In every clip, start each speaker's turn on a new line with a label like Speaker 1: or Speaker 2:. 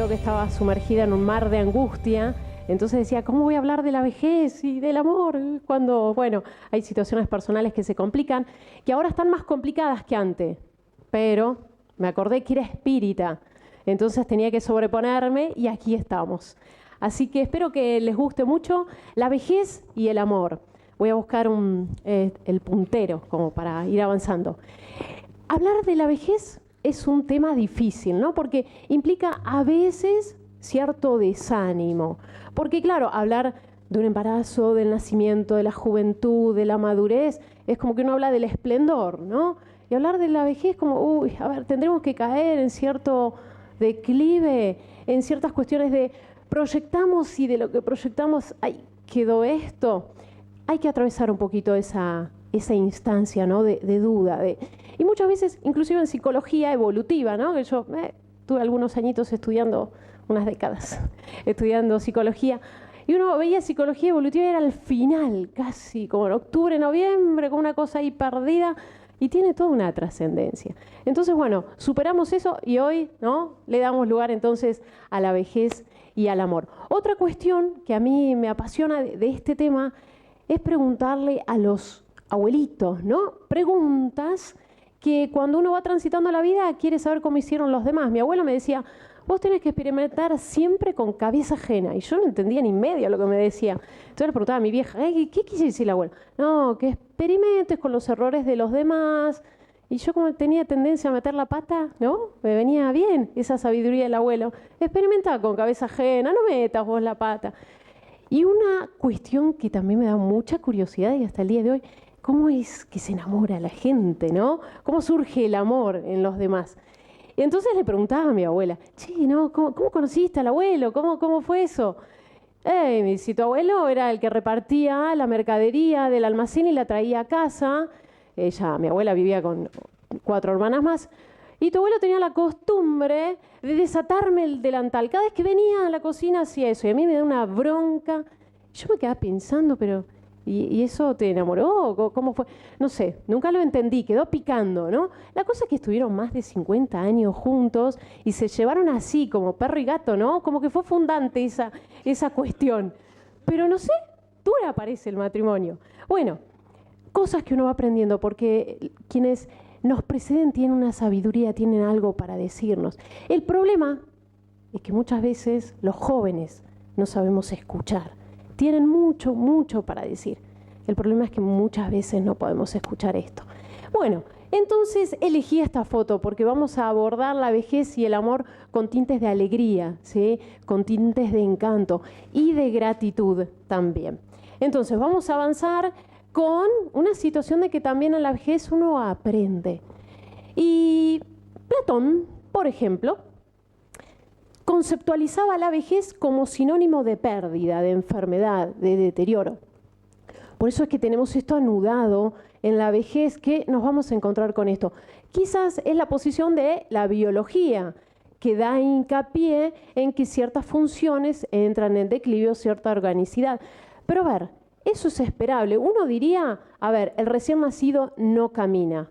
Speaker 1: creo que estaba sumergida en un mar de angustia. Entonces decía, ¿cómo voy a hablar de la vejez y del amor? Cuando, bueno, hay situaciones personales que se complican, que ahora están más complicadas que antes. Pero me acordé que era espírita, entonces tenía que sobreponerme y aquí estamos. Así que espero que les guste mucho la vejez y el amor. Voy a buscar el puntero como para ir avanzando. Hablar de la vejez es un tema difícil, ¿no? Porque implica a veces cierto desánimo. Porque claro, hablar de un embarazo, del nacimiento, de la juventud, de la madurez, es como que uno habla del esplendor, ¿no? Y hablar de la vejez como, uy, a ver, tendremos que caer en cierto declive, en ciertas cuestiones de proyectamos y de lo que proyectamos, ay, quedó esto. Hay que atravesar un poquito esa instancia, ¿no? de duda. Y muchas veces, inclusive en psicología evolutiva, ¿no? Que yo tuve algunos añitos estudiando, unas décadas, estudiando psicología. Y uno veía psicología evolutiva y era al final, casi como en octubre, noviembre, como una cosa ahí perdida. Y tiene toda una trascendencia. Entonces, bueno, superamos eso y hoy, ¿no? Le damos lugar entonces a la vejez y al amor. Otra cuestión que a mí me apasiona de este tema es preguntarle a los abuelitos, ¿no? Preguntas que cuando uno va transitando la vida quiere saber cómo hicieron los demás. Mi abuelo me decía, vos tenés que experimentar siempre con cabeza ajena. Y yo no entendía ni medio lo que me decía. Entonces le preguntaba a mi vieja, ¿qué quiso decir el abuelo? No, que experimentes con los errores de los demás. Y yo como tenía tendencia a meter la pata, ¿no? Me venía bien esa sabiduría del abuelo. Experimenta con cabeza ajena, no metas vos la pata. Y una cuestión que también me da mucha curiosidad y hasta el día de hoy, ¿cómo es que se enamora la gente, ¿no? ¿Cómo surge el amor en los demás? Y entonces le preguntaba a mi abuela, che, ¿no? ¿Cómo conociste al abuelo? ¿Cómo fue eso? Si tu abuelo era el que repartía la mercadería del almacén y la traía a casa. Mi abuela vivía con 4 hermanas más. Y tu abuelo tenía la costumbre de desatarme el delantal. Cada vez que venía a la cocina hacía eso. Y a mí me da una bronca. Yo me quedaba pensando, pero ¿y eso te enamoró? ¿Cómo fue? No sé, nunca lo entendí. Quedó picando, ¿no? La cosa es que estuvieron más de 50 años juntos y se llevaron así, como perro y gato, ¿no? Como que fue fundante esa cuestión. Pero no sé, dura parece el matrimonio. Bueno, cosas que uno va aprendiendo porque quienes nos preceden tienen una sabiduría, tienen algo para decirnos. El problema es que muchas veces los jóvenes no sabemos escuchar. Tienen mucho, mucho para decir. El problema es que muchas veces no podemos escuchar esto. Bueno, entonces elegí esta foto porque vamos a abordar la vejez y el amor con tintes de alegría, ¿sí? Con tintes de encanto y de gratitud también. Entonces vamos a avanzar con una situación de que también en la vejez uno aprende. Y Platón, por ejemplo, conceptualizaba la vejez como sinónimo de pérdida, de enfermedad, de deterioro. Por eso es que tenemos esto anudado en la vejez, que nos vamos a encontrar con esto. Quizás es la posición de la biología, que da hincapié en que ciertas funciones entran en declive o cierta organicidad. Pero a ver, eso es esperable. Uno diría, a ver, el recién nacido no camina.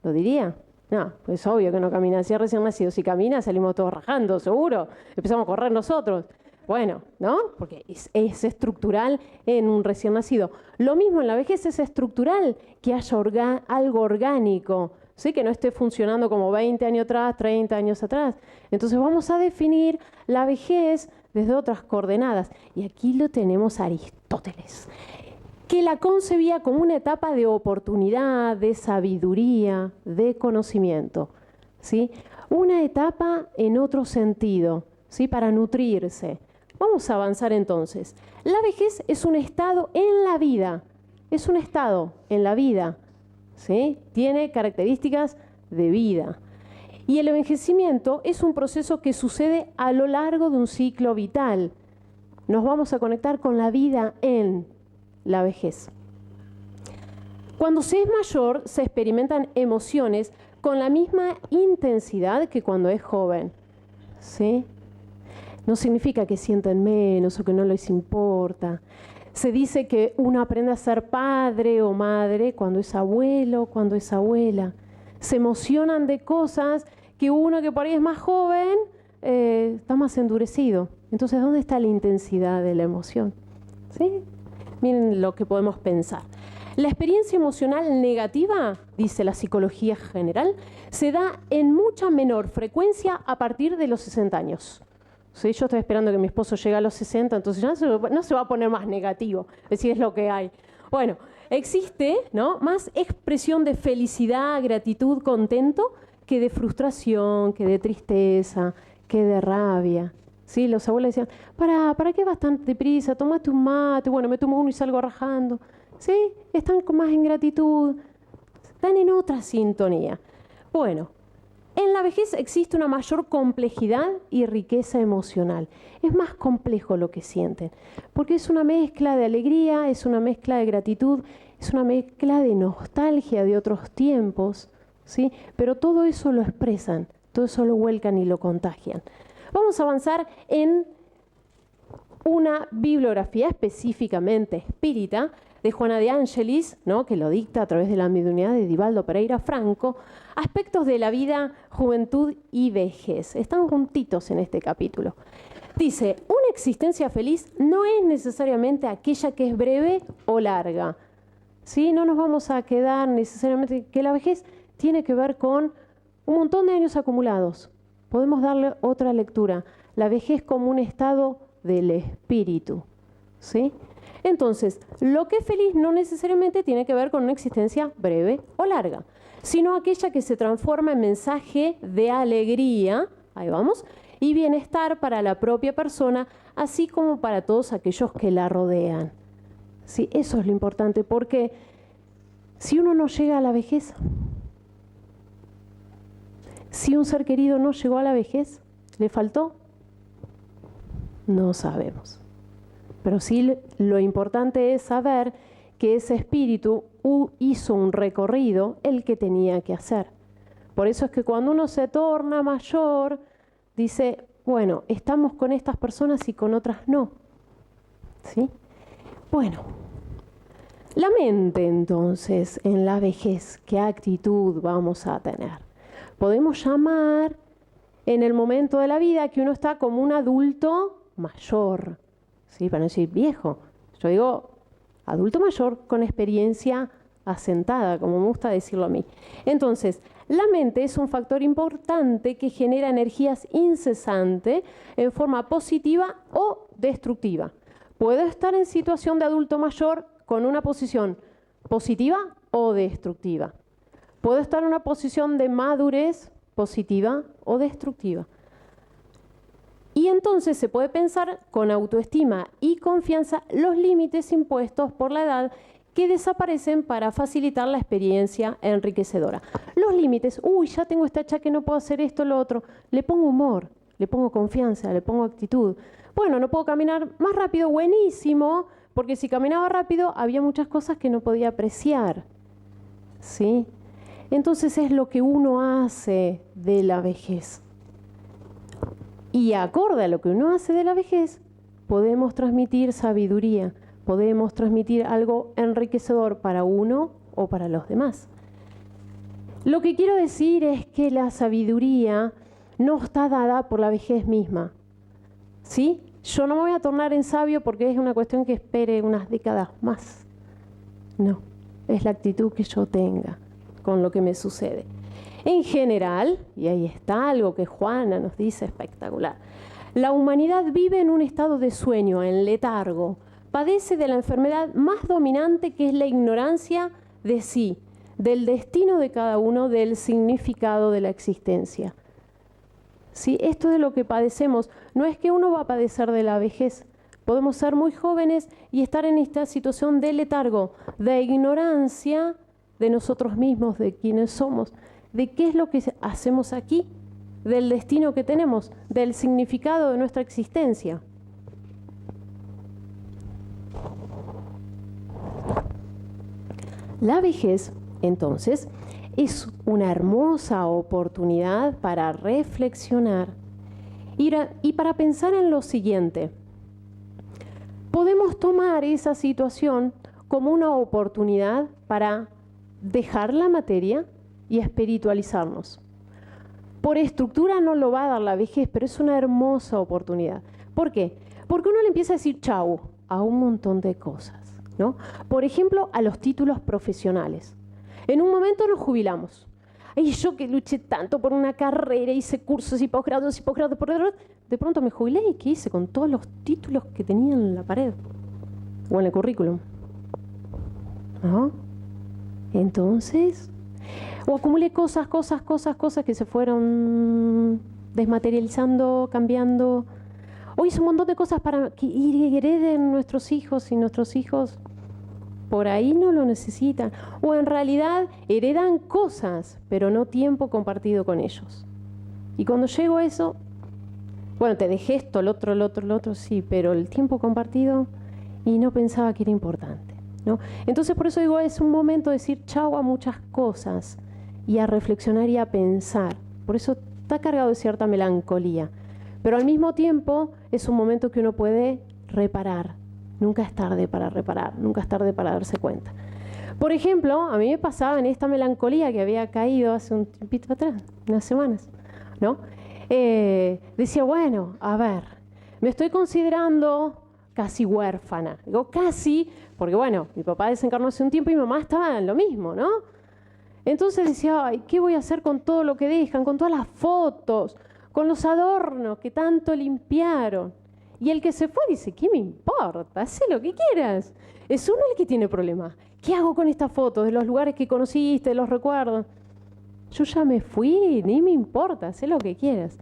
Speaker 1: ¿Lo diría? No, pues obvio que no camina. Si es recién nacido, si camina, salimos todos rajando, seguro. Empezamos a correr nosotros. Bueno, ¿no? Porque es estructural en un recién nacido. Lo mismo en la vejez es estructural, que haya algo orgánico, ¿sí? Que no esté funcionando como 20 años atrás, 30 años atrás. Entonces vamos a definir la vejez desde otras coordenadas. Y aquí lo tenemos a Aristóteles, que la concebía como una etapa de oportunidad, de sabiduría, de conocimiento, ¿sí? Una etapa en otro sentido, ¿sí? Para nutrirse. Vamos a avanzar entonces. La vejez es un estado en la vida, es un estado en la vida, ¿sí? Tiene características de vida. Y el envejecimiento es un proceso que sucede a lo largo de un ciclo vital. Nos vamos a conectar con la vida en la vejez. Cuando se es mayor, se experimentan emociones con la misma intensidad que cuando es joven, ¿sí? No significa que sienten menos o que no les importa. Se dice que uno aprende a ser padre o madre cuando es abuelo, cuando es abuela. Se emocionan de cosas que uno que por ahí es más joven está más endurecido. Entonces, ¿dónde está la intensidad de la emoción? ¿Sí? Miren lo que podemos pensar. La experiencia emocional negativa, dice la psicología general, se da en mucha menor frecuencia a partir de los 60 años. ¿Sí? Yo estoy esperando que mi esposo llegue a los 60, entonces ya no se va a poner más negativo, es decir, es lo que hay. Bueno, existe, ¿no?, más expresión de felicidad, gratitud, contento, que de frustración, que de tristeza, que de rabia. ¿Sí? Los abuelos decían, ¿para qué vas tan deprisa? Tómate un mate, bueno, me tomo uno y salgo rajando. ¿Sí? Están más en gratitud, están en otra sintonía. Bueno, en la vejez existe una mayor complejidad y riqueza emocional. Es más complejo lo que sienten, porque es una mezcla de alegría, es una mezcla de gratitud, es una mezcla de nostalgia de otros tiempos, ¿sí? Pero todo eso lo expresan, todo eso lo vuelcan y lo contagian. Vamos a avanzar en una bibliografía específicamente espírita de Juana de Ángelis, ¿no?, que lo dicta a través de la mediunidad de Divaldo Pereira Franco, aspectos de la vida, juventud y vejez. Están juntitos en este capítulo. Dice, una existencia feliz no es necesariamente aquella que es breve o larga. ¿Sí? No nos vamos a quedar necesariamente que la vejez tiene que ver con un montón de años acumulados. Podemos darle otra lectura. La vejez como un estado del espíritu. ¿Sí? Entonces, lo que es feliz no necesariamente tiene que ver con una existencia breve o larga, sino aquella que se transforma en mensaje de alegría, ahí vamos, y bienestar para la propia persona, así como para todos aquellos que la rodean. Sí, eso es lo importante, porque si uno no llega a la vejez, si un ser querido no llegó a la vejez, ¿le faltó? No sabemos. Pero sí lo importante es saber que ese espíritu hizo un recorrido el que tenía que hacer. Por eso es que cuando uno se torna mayor, dice, bueno, estamos con estas personas y con otras no. ¿Sí? Bueno, la mente entonces en la vejez, ¿qué actitud vamos a tener? Podemos llamar en el momento de la vida que uno está como un adulto mayor. ¿Sí? Para no decir viejo, yo digo adulto mayor con experiencia asentada, como me gusta decirlo a mí. Entonces, la mente es un factor importante que genera energías incesantes en forma positiva o destructiva. Puedo estar en situación de adulto mayor con una posición positiva o destructiva. Puedo estar en una posición de madurez positiva o destructiva. Y entonces se puede pensar con autoestima y confianza los límites impuestos por la edad que desaparecen para facilitar la experiencia enriquecedora. Los límites, ya tengo esta hacha que no puedo hacer esto, lo otro. Le pongo humor, le pongo confianza, le pongo actitud. Bueno, no puedo caminar más rápido, buenísimo, porque si caminaba rápido había muchas cosas que no podía apreciar. ¿Sí? Entonces es lo que uno hace de la vejez. Y acorde a lo que uno hace de la vejez, podemos transmitir sabiduría, podemos transmitir algo enriquecedor para uno o para los demás. Lo que quiero decir es que la sabiduría no está dada por la vejez misma. ¿Sí? Yo no me voy a tornar en sabio porque es una cuestión que espere unas décadas más. No, es la actitud que yo tenga con lo que me sucede. En general, y ahí está algo que Juana nos dice espectacular, la humanidad vive en un estado de sueño, en letargo, padece de la enfermedad más dominante que es la ignorancia de sí, del destino de cada uno, del significado de la existencia. ¿Sí? Esto es lo que padecemos. No es que uno va a padecer de la vejez. Podemos ser muy jóvenes y estar en esta situación de letargo, de ignorancia de nosotros mismos, de quiénes somos, de qué es lo que hacemos aquí, del destino que tenemos, del significado de nuestra existencia. La vejez, entonces, es una hermosa oportunidad para reflexionar y para pensar en lo siguiente. Podemos tomar esa situación como una oportunidad para dejar la materia y espiritualizarnos. Por estructura no lo va a dar la vejez, pero es una hermosa oportunidad. ¿Por qué? Porque uno le empieza a decir chau a un montón de cosas, ¿no? Por ejemplo, a los títulos profesionales. En un momento nos jubilamos. Ay, yo que luché tanto por una carrera, hice cursos y posgrados, de pronto me jubilé y ¿qué hice con todos los títulos que tenía en la pared? O en el currículum. ¿No? Entonces, o acumulé cosas que se fueron desmaterializando, cambiando. O hice un montón de cosas para que hereden nuestros hijos y nuestros hijos por ahí no lo necesitan. O en realidad heredan cosas, pero no tiempo compartido con ellos. Y cuando llego a eso, bueno, te dejé esto, el otro, sí, pero el tiempo compartido y no pensaba que era importante, ¿no? Entonces por eso digo, es un momento de decir chau a muchas cosas y a reflexionar y a pensar. Por eso está cargado de cierta melancolía. Pero al mismo tiempo es un momento que uno puede reparar. Nunca es tarde para reparar, nunca es tarde para darse cuenta. Por ejemplo, a mí me pasaba en esta melancolía que había caído hace un tiempito atrás, unas semanas, ¿no? Decía, bueno, a ver, me estoy considerando casi huérfana. Digo casi, porque bueno, mi papá desencarnó hace un tiempo y mi mamá estaba en lo mismo, ¿no? Entonces decía, ay, ¿qué voy a hacer con todo lo que dejan, con todas las fotos, con los adornos que tanto limpiaron? Y el que se fue dice, ¿qué me importa? Haz lo que quieras. Es uno el que tiene problemas. ¿Qué hago con estas fotos de los lugares que conociste, de los recuerdos? Yo ya me fui, ni me importa, haz lo que quieras.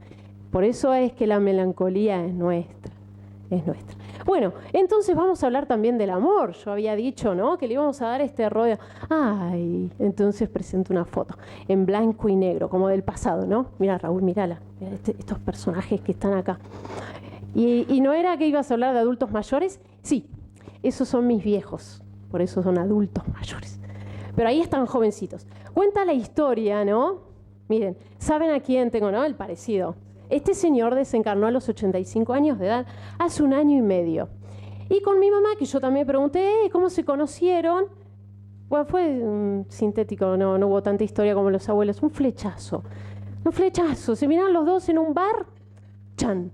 Speaker 1: Por eso es que la melancolía es nuestra, es nuestra. Bueno, entonces vamos a hablar también del amor. Yo había dicho, ¿no?, que le íbamos a dar este rollo. Ay, entonces presento una foto en blanco y negro, como del pasado, ¿no? Mira, Raúl, mírala. Mira estos personajes que están acá. ¿Y no era que ibas a hablar de adultos mayores? Sí, esos son mis viejos, por eso son adultos mayores. Pero ahí están jovencitos. Cuenta la historia, ¿no? Miren, ¿saben a quién tengo, no? El parecido. Este señor desencarnó a los 85 años de edad, hace 1 año y medio. Y con mi mamá, que yo también pregunté cómo se conocieron, bueno, fue sintético, no hubo tanta historia como los abuelos, un flechazo. Se miraron los dos en un bar, ¡chan!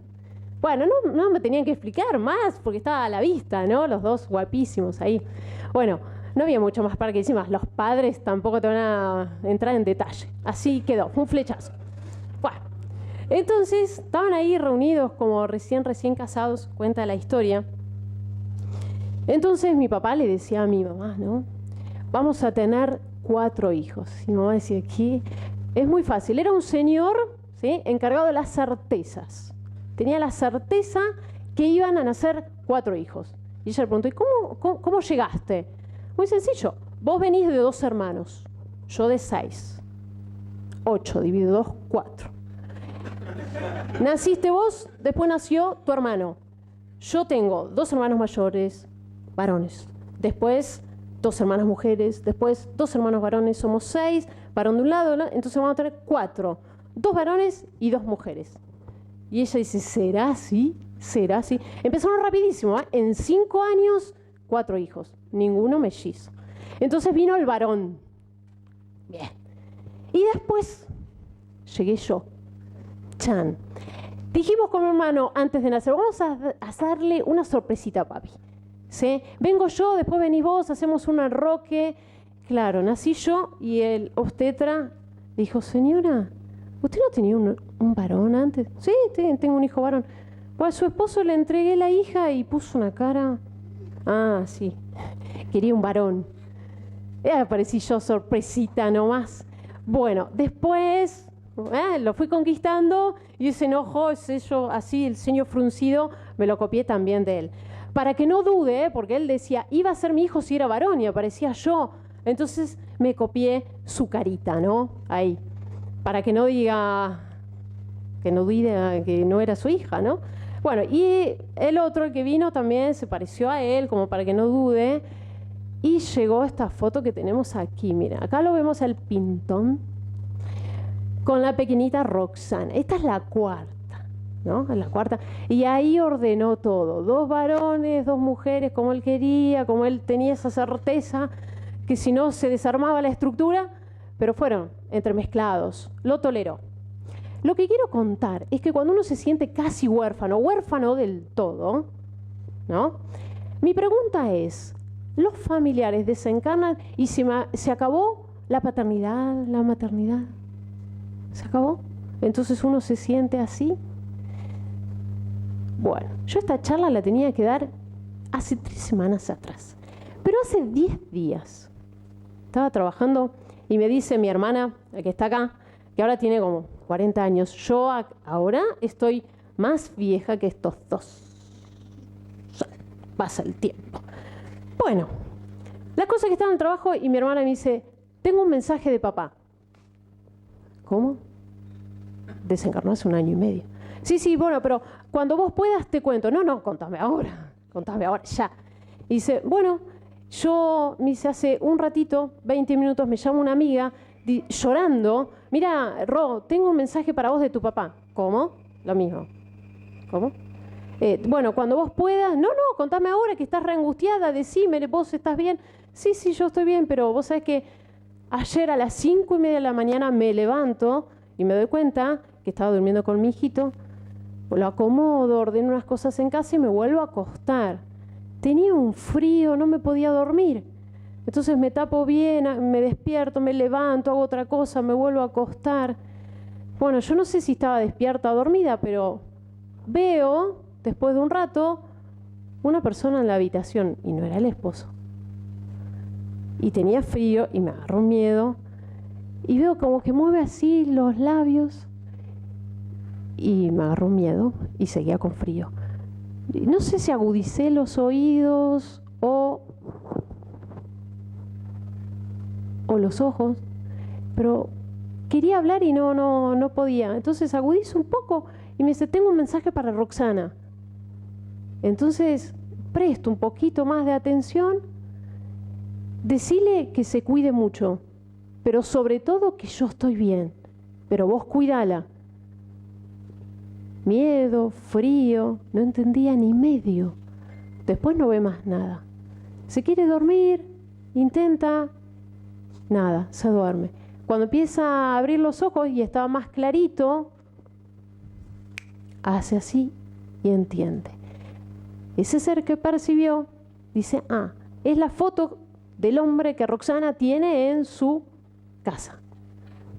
Speaker 1: Bueno, no me tenían que explicar más, porque estaba a la vista, ¿no? Los dos guapísimos ahí. Bueno, no había mucho más para que decir más. Los padres tampoco te van a entrar en detalle. Así quedó, fue un flechazo. Bueno, entonces estaban ahí reunidos como recién casados, cuenta la historia. Entonces mi papá le decía a mi mamá, ¿no? Vamos a tener 4 hijos. Y mi mamá decía, ¿qué? Es muy fácil. Era un señor, ¿sí?, encargado de las certezas. Tenía la certeza que iban a nacer 4 hijos. Y ella le preguntó, ¿y cómo llegaste? Muy sencillo. Vos venís de 2 hermanos, yo de 6. 8 dividido 2, 4. Naciste vos, después nació tu hermano. Yo tengo 2 hermanos mayores, varones. Después 2 hermanas mujeres. Después 2 hermanos varones. Somos 6, varón de un lado, ¿no? Entonces vamos a tener 4. 2 varones y 2 mujeres. Y ella dice, ¿será así? ¿Será así? Empezaron rapidísimo, ¿eh? En 5 años, 4 hijos. Ninguno mellizo. Entonces vino el varón. Bien. Y después llegué yo. Chan. Dijimos con mi hermano antes de nacer, vamos a darle una sorpresita a papi. ¿Sí? Vengo yo, después venís vos, hacemos un enroque. Claro, nací yo y el obstetra dijo, señora, ¿usted no tenía un varón antes? Sí, tengo un hijo varón. Pues a su esposo le entregué la hija y puso una cara. Ah, sí, quería un varón. Aparecí yo sorpresita nomás. Bueno, después lo fui conquistando y ese enojo, ese yo así, el ceño fruncido, me lo copié también de él. Para que no dude, porque él decía, iba a ser mi hijo si era varón y aparecía yo. Entonces me copié su carita, ¿no? Ahí. Para que no diga que no era su hija, ¿no? Bueno, y el otro, el que vino, también se pareció a él, como para que no dude. Y llegó esta foto que tenemos aquí. Mira, acá lo vemos al pintón con la pequeñita Roxana. Esta es la 4ª, ¿no? Es la 4ª. Y ahí ordenó todo. 2 varones, 2 mujeres, como él quería, como él tenía esa certeza, que si no se desarmaba la estructura, pero fueron entremezclados. Lo toleró. Lo que quiero contar es que cuando uno se siente casi huérfano, huérfano del todo, ¿no? Mi pregunta es, ¿los familiares desencarnan y se acabó la paternidad, la maternidad? ¿Se acabó? Entonces uno se siente así. Bueno, yo esta charla la tenía que dar hace 3 semanas atrás. Pero hace 10 días estaba trabajando y me dice mi hermana, la que está acá, que ahora tiene como 40 años. Yo ahora estoy más vieja que estos dos. Pasa el tiempo. Bueno, la cosa es que estaba en el trabajo y mi hermana me dice, tengo un mensaje de papá. ¿Cómo? Desencarnó hace 1 año y medio. Sí, bueno, pero cuando vos puedas te cuento. No, contame ahora, ya. Y dice, bueno, me dice, hace un ratito, 20 minutos, me llama una amiga llorando. Mira, Ro, tengo un mensaje para vos de tu papá. ¿Cómo? Lo mismo. ¿Cómo? Bueno, cuando vos puedas. No, contame ahora que estás reangustiada, decime, ¿vos estás bien? Sí, yo estoy bien, pero vos sabés que ayer a las 5:30 de la mañana me levanto y me doy cuenta que estaba durmiendo con mi hijito. Lo acomodo, ordeno unas cosas en casa y me vuelvo a acostar. Tenía un frío, no me podía dormir. Entonces me tapo bien, me despierto, me levanto, hago otra cosa, me vuelvo a acostar. Bueno, yo no sé si estaba despierta o dormida, pero veo, después de un rato, una persona en la habitación y no era el esposo. Y tenía frío y me agarró miedo. Y veo como que mueve así los labios. Y me agarró miedo y seguía con frío. No sé si agudicé los oídos o los ojos, pero quería hablar y no podía. Entonces agudizo un poco y me dice, tengo un mensaje para Roxana. Entonces presto un poquito más de atención. Decile que se cuide mucho, pero sobre todo que yo estoy bien, pero vos cuidala. Miedo, frío, no entendía ni medio. Después no ve más nada. Se quiere dormir, intenta, nada, se duerme. Cuando empieza a abrir los ojos y estaba más clarito, hace así y entiende. Ese ser que percibió dice, es la foto del hombre que Roxana tiene en su casa.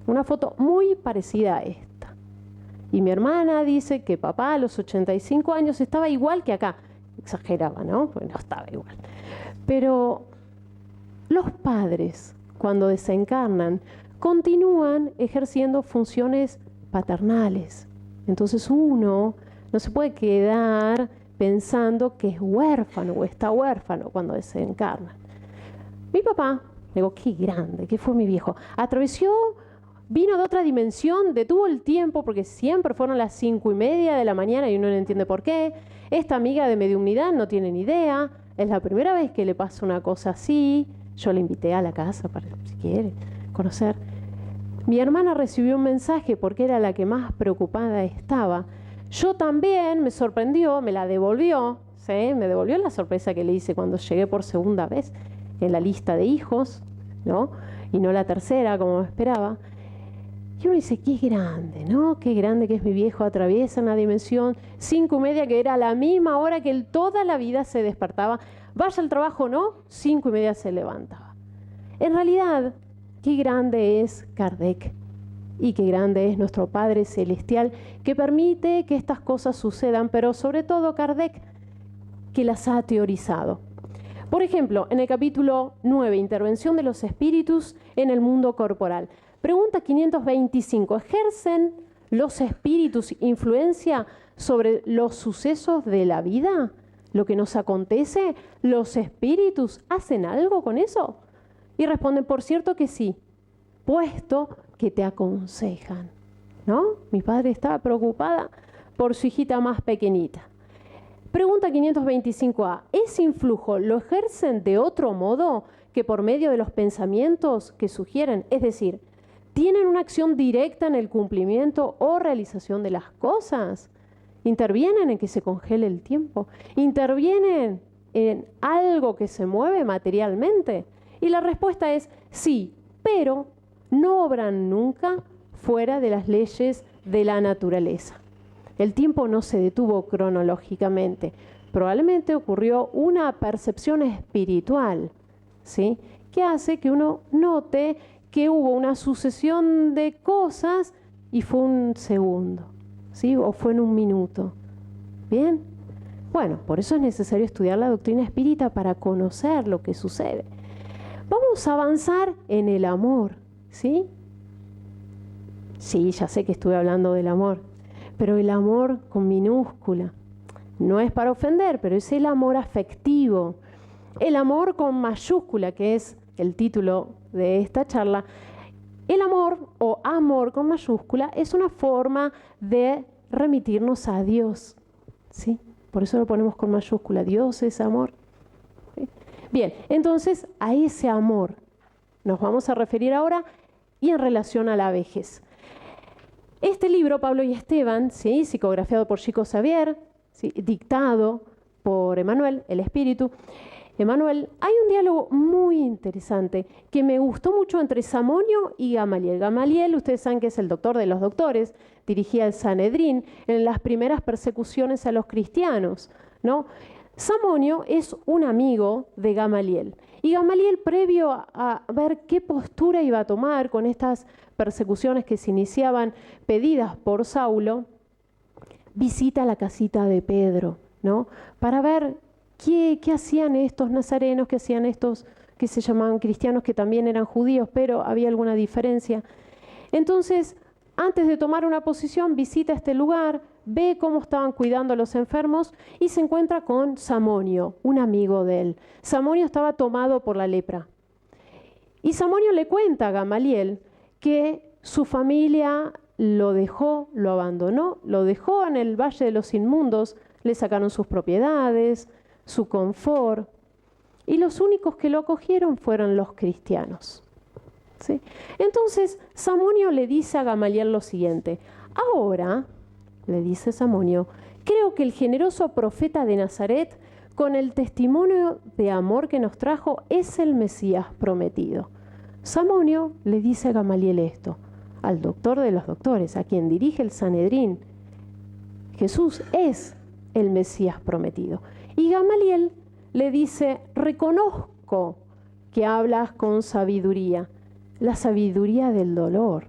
Speaker 1: Una foto muy parecida a esta. Y mi hermana dice que papá a los 85 años estaba igual que acá. Exageraba, ¿no? Pues no estaba igual. Pero los padres, cuando desencarnan, continúan ejerciendo funciones paternales. Entonces uno no se puede quedar pensando que es huérfano o está huérfano cuando desencarna. Mi papá, digo, qué grande, que fue mi viejo, vino de otra dimensión, detuvo el tiempo porque siempre fueron las 5:30 de la mañana y uno no entiende por qué. Esta amiga de mediumnidad no tiene ni idea, es la primera vez que le pasa una cosa así. Yo le invité a la casa para, si quiere, conocer. Mi hermana recibió un mensaje porque era la que más preocupada estaba. Yo también, me sorprendió, me la devolvió, ¿sí? Me devolvió la sorpresa que le hice cuando llegué por segunda vez en la lista de hijos, ¿no? Y no la tercera como esperaba. Y uno dice, qué grande, ¿no? Qué grande que es mi viejo, atraviesa una dimensión, 5:30, que era la misma hora que él toda la vida se despertaba. Vaya al trabajo o no, 5:30 se levantaba. En realidad, qué grande es Kardec y qué grande es nuestro Padre Celestial que permite que estas cosas sucedan, pero sobre todo Kardec, que las ha teorizado. Por ejemplo, en el capítulo 9, Intervención de los espíritus en el mundo corporal. Pregunta 525. ¿Ejercen los espíritus influencia sobre los sucesos de la vida? ¿Lo que nos acontece? ¿Los espíritus hacen algo con eso? Y responden, por cierto que sí, puesto que te aconsejan, ¿no? Mi padre estaba preocupada por su hijita más pequeñita. Pregunta 525A. ¿Ese influjo lo ejercen de otro modo que por medio de los pensamientos que sugieren? Es decir, ¿tienen una acción directa en el cumplimiento o realización de las cosas? ¿Intervienen en que se congele el tiempo? ¿Intervienen en algo que se mueve materialmente? Y la respuesta es sí, pero no obran nunca fuera de las leyes de la naturaleza. El tiempo no se detuvo cronológicamente. Probablemente ocurrió una percepción espiritual, ¿sí?, que hace que uno note que hubo una sucesión de cosas y fue un segundo, ¿sí?, o fue en un minuto. ¿Bien? Bueno, por eso es necesario estudiar la doctrina espírita para conocer lo que sucede. Vamos a avanzar en el amor, ¿sí? Sí, ya sé que estuve hablando del amor, pero el amor con minúscula. No es para ofender, pero es el amor afectivo. El amor con mayúscula, que es el título de esta charla. El amor o amor con mayúscula es una forma de remitirnos a Dios, ¿sí? Por eso lo ponemos con mayúscula. Dios es amor. ¿Sí? Bien, entonces a ese amor nos vamos a referir ahora y en relación a la vejez. Este libro, Pablo y Esteban, ¿sí?, psicografiado por Chico Xavier, ¿sí?, dictado por Emmanuel, el Espíritu. Emmanuel, hay un diálogo muy interesante que me gustó mucho entre Samonio y Gamaliel. Gamaliel, ustedes saben que es el doctor de los doctores, dirigía el Sanedrín en las primeras persecuciones a los cristianos, ¿no? Samonio es un amigo de Gamaliel. Y Gamaliel, previo a ver qué postura iba a tomar con estas persecuciones que se iniciaban pedidas por Saulo, visita la casita de Pedro, ¿no?, para ver qué hacían estos nazarenos, qué hacían estos que se llamaban cristianos, que también eran judíos, pero había alguna diferencia. Entonces, antes de tomar una posición, visita este lugar, ve cómo estaban cuidando a los enfermos y se encuentra con Samonio, un amigo de él. Samonio estaba tomado por la lepra. Y Samonio le cuenta a Gamaliel que su familia lo dejó, lo abandonó, lo dejó en el Valle de los Inmundos, le sacaron sus propiedades, su confort, y los únicos que lo acogieron fueron los cristianos, ¿sí? Entonces Samonio le dice a Gamaliel lo siguiente: ahora, le dice Samonio, creo que el generoso profeta de Nazaret, con el testimonio de amor que nos trajo, es el Mesías prometido. Samonio le dice a Gamaliel esto, al doctor de los doctores, a quien dirige el Sanedrín: Jesús es el Mesías prometido. Y Gamaliel le dice: reconozco que hablas con sabiduría, la sabiduría del dolor,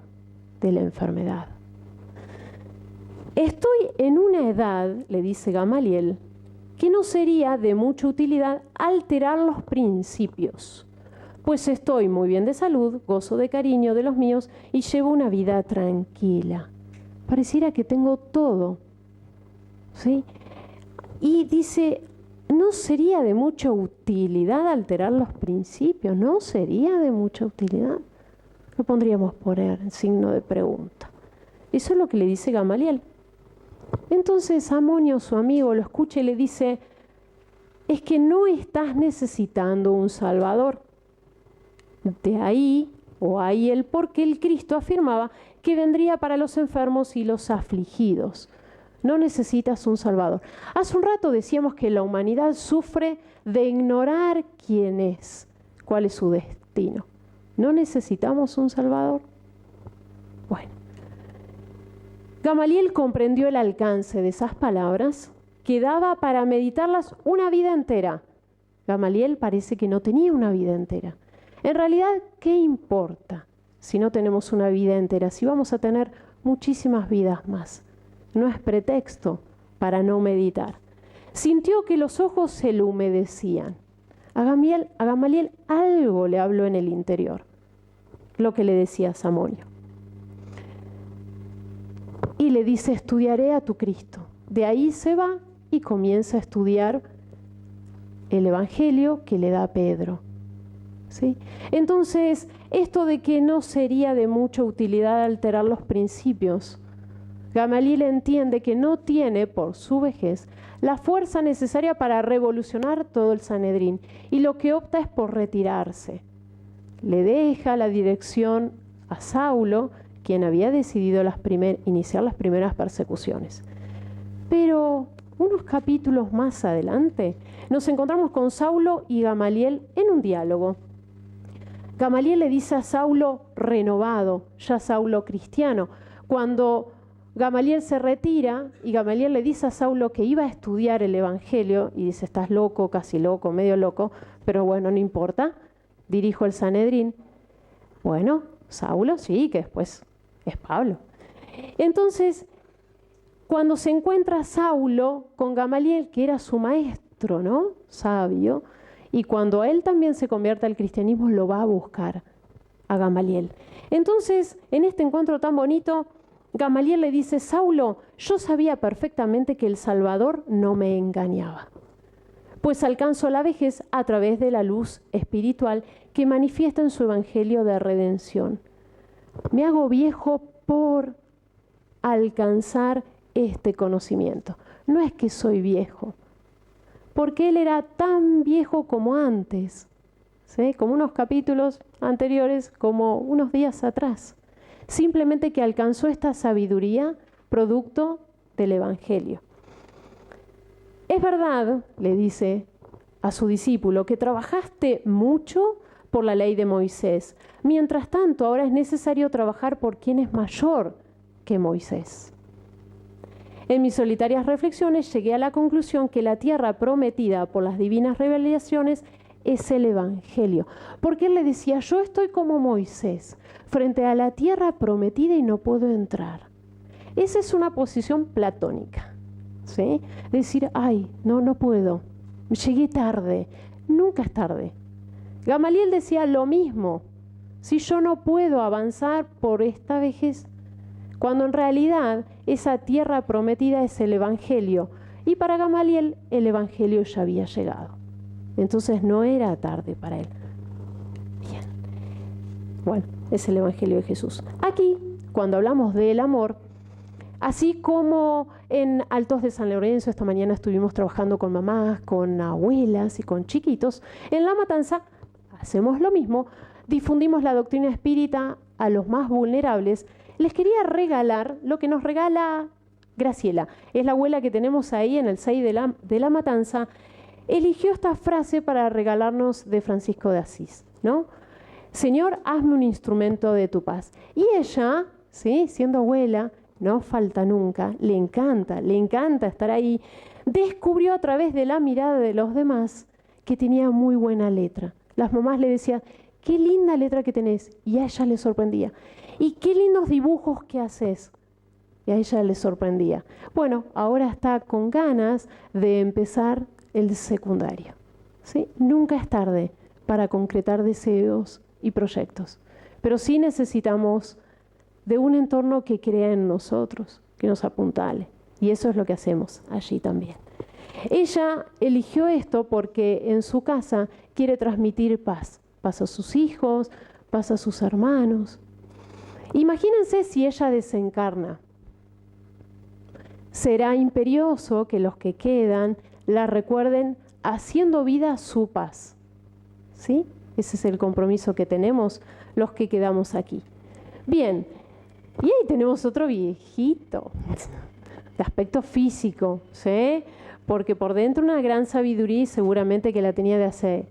Speaker 1: de la enfermedad. Estoy en una edad, le dice Gamaliel, que no sería de mucha utilidad alterar los principios, pues estoy muy bien de salud, gozo de cariño de los míos y llevo una vida tranquila. Pareciera que tengo todo, ¿sí? Y dice, no sería de mucha utilidad alterar los principios, no sería de mucha utilidad. Lo pondríamos poner en signo de pregunta. Eso es lo que le dice Gamaliel. Entonces Samonio, su amigo, lo escucha y le dice: es que no estás necesitando un Salvador. De ahí el por qué el Cristo afirmaba que vendría para los enfermos y los afligidos. No necesitas un Salvador. Hace un rato decíamos que la humanidad sufre de ignorar quién es, cuál es su destino. ¿No necesitamos un Salvador? Bueno, Gamaliel comprendió el alcance de esas palabras, que daba para meditarlas una vida entera. Gamaliel parece que no tenía una vida entera. En realidad, ¿qué importa si no tenemos una vida entera? Si vamos a tener muchísimas vidas más. No es pretexto para no meditar. Sintió que los ojos se le humedecían. A Gamaliel algo le habló en el interior, lo que le decía Samonio. Y le dice: estudiaré a tu Cristo. De ahí se va y comienza a estudiar el Evangelio que le da Pedro, ¿sí? Entonces, esto de que no sería de mucha utilidad alterar los principios, Gamaliel entiende que no tiene, por su vejez, la fuerza necesaria para revolucionar todo el Sanedrín, y lo que opta es por retirarse. Le deja la dirección a Saulo, quien había decidido iniciar las primeras persecuciones. Pero unos capítulos más adelante nos encontramos con Saulo y Gamaliel en un diálogo. Gamaliel le dice a Saulo renovado, ya Saulo cristiano, cuando Gamaliel se retira y Gamaliel le dice a Saulo que iba a estudiar el Evangelio y dice, estás loco, casi loco, medio loco, pero bueno, no importa, dirijo el Sanedrín. Bueno, Saulo sí, que después es Pablo. Entonces, cuando se encuentra Saulo con Gamaliel, que era su maestro, ¿no? Sabio, y cuando él también se convierte al cristianismo, lo va a buscar a Gamaliel. Entonces, en este encuentro tan bonito, Gamaliel le dice, Saulo, yo sabía perfectamente que el Salvador no me engañaba, pues alcanzo la vejez a través de la luz espiritual que manifiesta en su evangelio de redención. Me hago viejo por alcanzar este conocimiento. No es que soy viejo, porque él era tan viejo como antes, ¿sí? Como unos capítulos anteriores, como unos días atrás. Simplemente que alcanzó esta sabiduría producto del Evangelio. Es verdad, le dice a su discípulo, que trabajaste mucho por la ley de Moisés. Mientras tanto, ahora es necesario trabajar por quien es mayor que Moisés. En mis solitarias reflexiones llegué a la conclusión que la tierra prometida por las divinas revelaciones es el Evangelio. Porque él le decía, yo estoy como Moisés, frente a la tierra prometida y no puedo entrar. Esa es una posición platónica, ¿sí? Decir, ay, no puedo, llegué tarde. Nunca es tarde. Gamaliel decía lo mismo, si yo no puedo avanzar por esta vejez, cuando en realidad esa tierra prometida es el Evangelio, y para Gamaliel el Evangelio ya había llegado. Entonces no era tarde para él. Bien. Bueno, es el Evangelio de Jesús. Aquí, cuando hablamos del amor, así como en Altos de San Lorenzo, esta mañana estuvimos trabajando con mamás, con abuelas y con chiquitos, en La Matanza hacemos lo mismo, difundimos la doctrina espírita a los más vulnerables. Les quería regalar lo que nos regala Graciela. Es la abuela que tenemos ahí en el 6 de la Matanza. Eligió esta frase para regalarnos de Francisco de Asís, ¿no? Señor, hazme un instrumento de tu paz. Y ella, ¿sí? Siendo abuela, no falta nunca, le encanta estar ahí, descubrió a través de la mirada de los demás que tenía muy buena letra. Las mamás le decían, qué linda letra que tenés, y a ella le sorprendía. Y qué lindos dibujos que haces, y a ella le sorprendía. Bueno, ahora está con ganas de empezar el secundario, ¿sí? Nunca es tarde para concretar deseos y proyectos, pero sí necesitamos de un entorno que crea en nosotros, que nos apuntale, y eso es lo que hacemos allí también. Ella eligió esto porque en su casa quiere transmitir paz a sus hijos, paz a sus hermanos. Imagínense si ella desencarna. Será imperioso que los que quedan la recuerden haciendo vida su paz, ¿sí? Ese es el compromiso que tenemos los que quedamos aquí. Bien, y ahí tenemos otro viejito, de aspecto físico, ¿sí? Porque por dentro una gran sabiduría y seguramente que la tenía de hace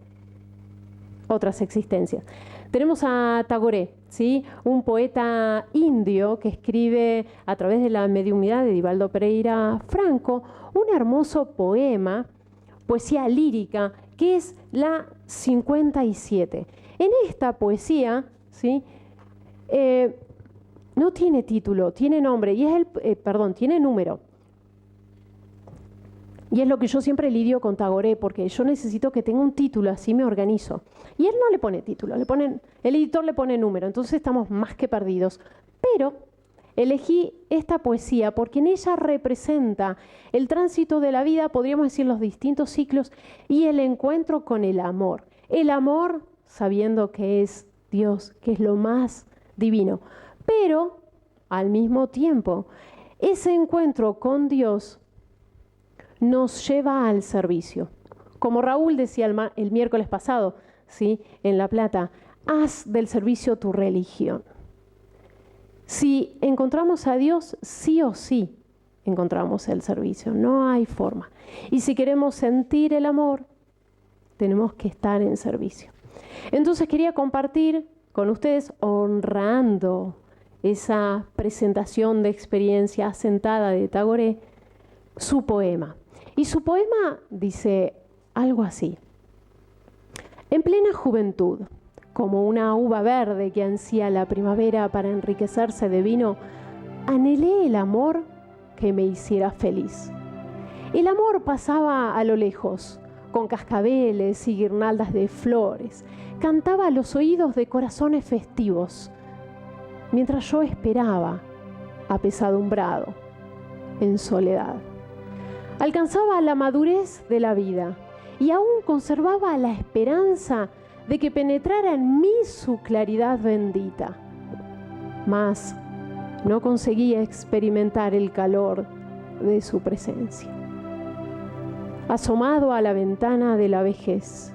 Speaker 1: otras existencias. Tenemos a Tagore, ¿sí? Un poeta indio que escribe a través de la mediunidad de Divaldo Pereira Franco un hermoso poema, poesía lírica, que es la 57. En esta poesía, ¿sí? No tiene título, tiene nombre, y es tiene número. Y es lo que yo siempre lidio con Tagore, porque yo necesito que tenga un título, así me organizo. Y él no le pone título, el editor le pone número, entonces estamos más que perdidos. Pero elegí esta poesía porque en ella representa el tránsito de la vida, podríamos decir los distintos ciclos, y el encuentro con el amor. El amor sabiendo que es Dios, que es lo más divino. Pero, al mismo tiempo, ese encuentro con Dios nos lleva al servicio. Como Raúl decía el miércoles pasado, ¿sí? En La Plata, haz del servicio tu religión. Si encontramos a Dios, sí o sí encontramos el servicio, no hay forma. Y si queremos sentir el amor, tenemos que estar en servicio. Entonces quería compartir con ustedes, honrando esa presentación de experiencia asentada de Tagore, su poema. Y su poema dice algo así: en plena juventud, como una uva verde que ansía la primavera para enriquecerse de vino, anhelé el amor que me hiciera feliz. El amor pasaba a lo lejos, con cascabeles y guirnaldas de flores, cantaba a los oídos de corazones festivos, mientras yo esperaba, apesadumbrado, en soledad. Alcanzaba la madurez de la vida y aún conservaba la esperanza de que penetrara en mí su claridad bendita. Mas no conseguía experimentar el calor de su presencia. Asomado a la ventana de la vejez,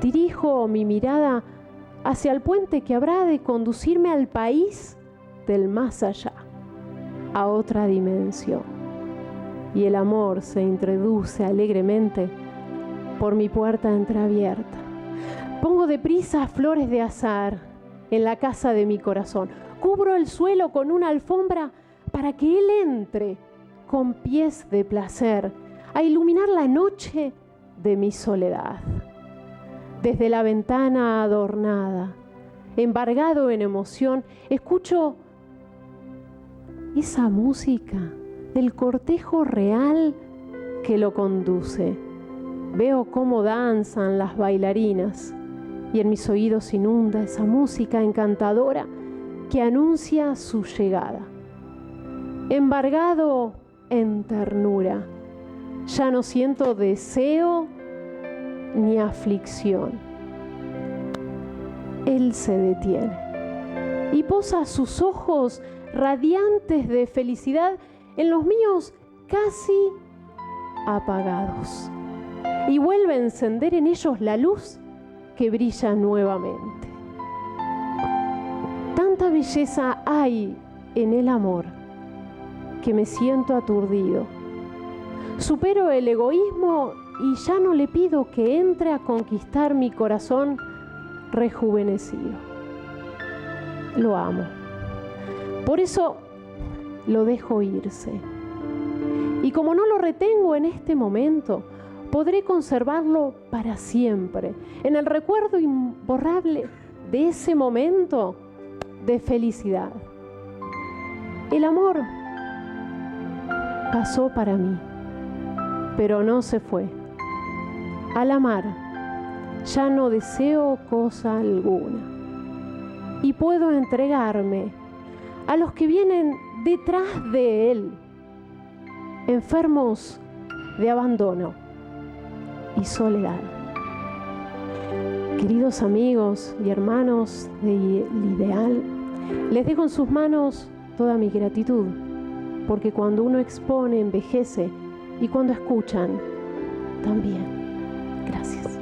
Speaker 1: dirijo mi mirada hacia el puente que habrá de conducirme al país del más allá, a otra dimensión. Y el amor se introduce alegremente por mi puerta entreabierta. Pongo deprisa flores de azahar en la casa de mi corazón. Cubro el suelo con una alfombra para que él entre con pies de placer a iluminar la noche de mi soledad. Desde la ventana adornada, embargado en emoción, escucho esa música del cortejo real que lo conduce. Veo cómo danzan las bailarinas y en mis oídos inunda esa música encantadora que anuncia su llegada. Embargado en ternura, ya no siento deseo ni aflicción. Él se detiene y posa sus ojos radiantes de felicidad en los míos casi apagados y vuelve a encender en ellos la luz que brilla nuevamente. Tanta belleza hay en el amor que me siento aturdido. Supero el egoísmo y ya no le pido que entre a conquistar mi corazón rejuvenecido. Lo amo. Por eso lo dejo irse. Y como no lo retengo en este momento, podré conservarlo para siempre, en el recuerdo imborrable de ese momento de felicidad. El amor pasó para mí, pero no se fue. Al amar, ya no deseo cosa alguna y puedo entregarme a los que vienen detrás de él, enfermos de abandono y soledad. Queridos amigos y hermanos del Ideal, les dejo en sus manos toda mi gratitud, porque cuando uno expone, envejece, y cuando escuchan, también. Gracias.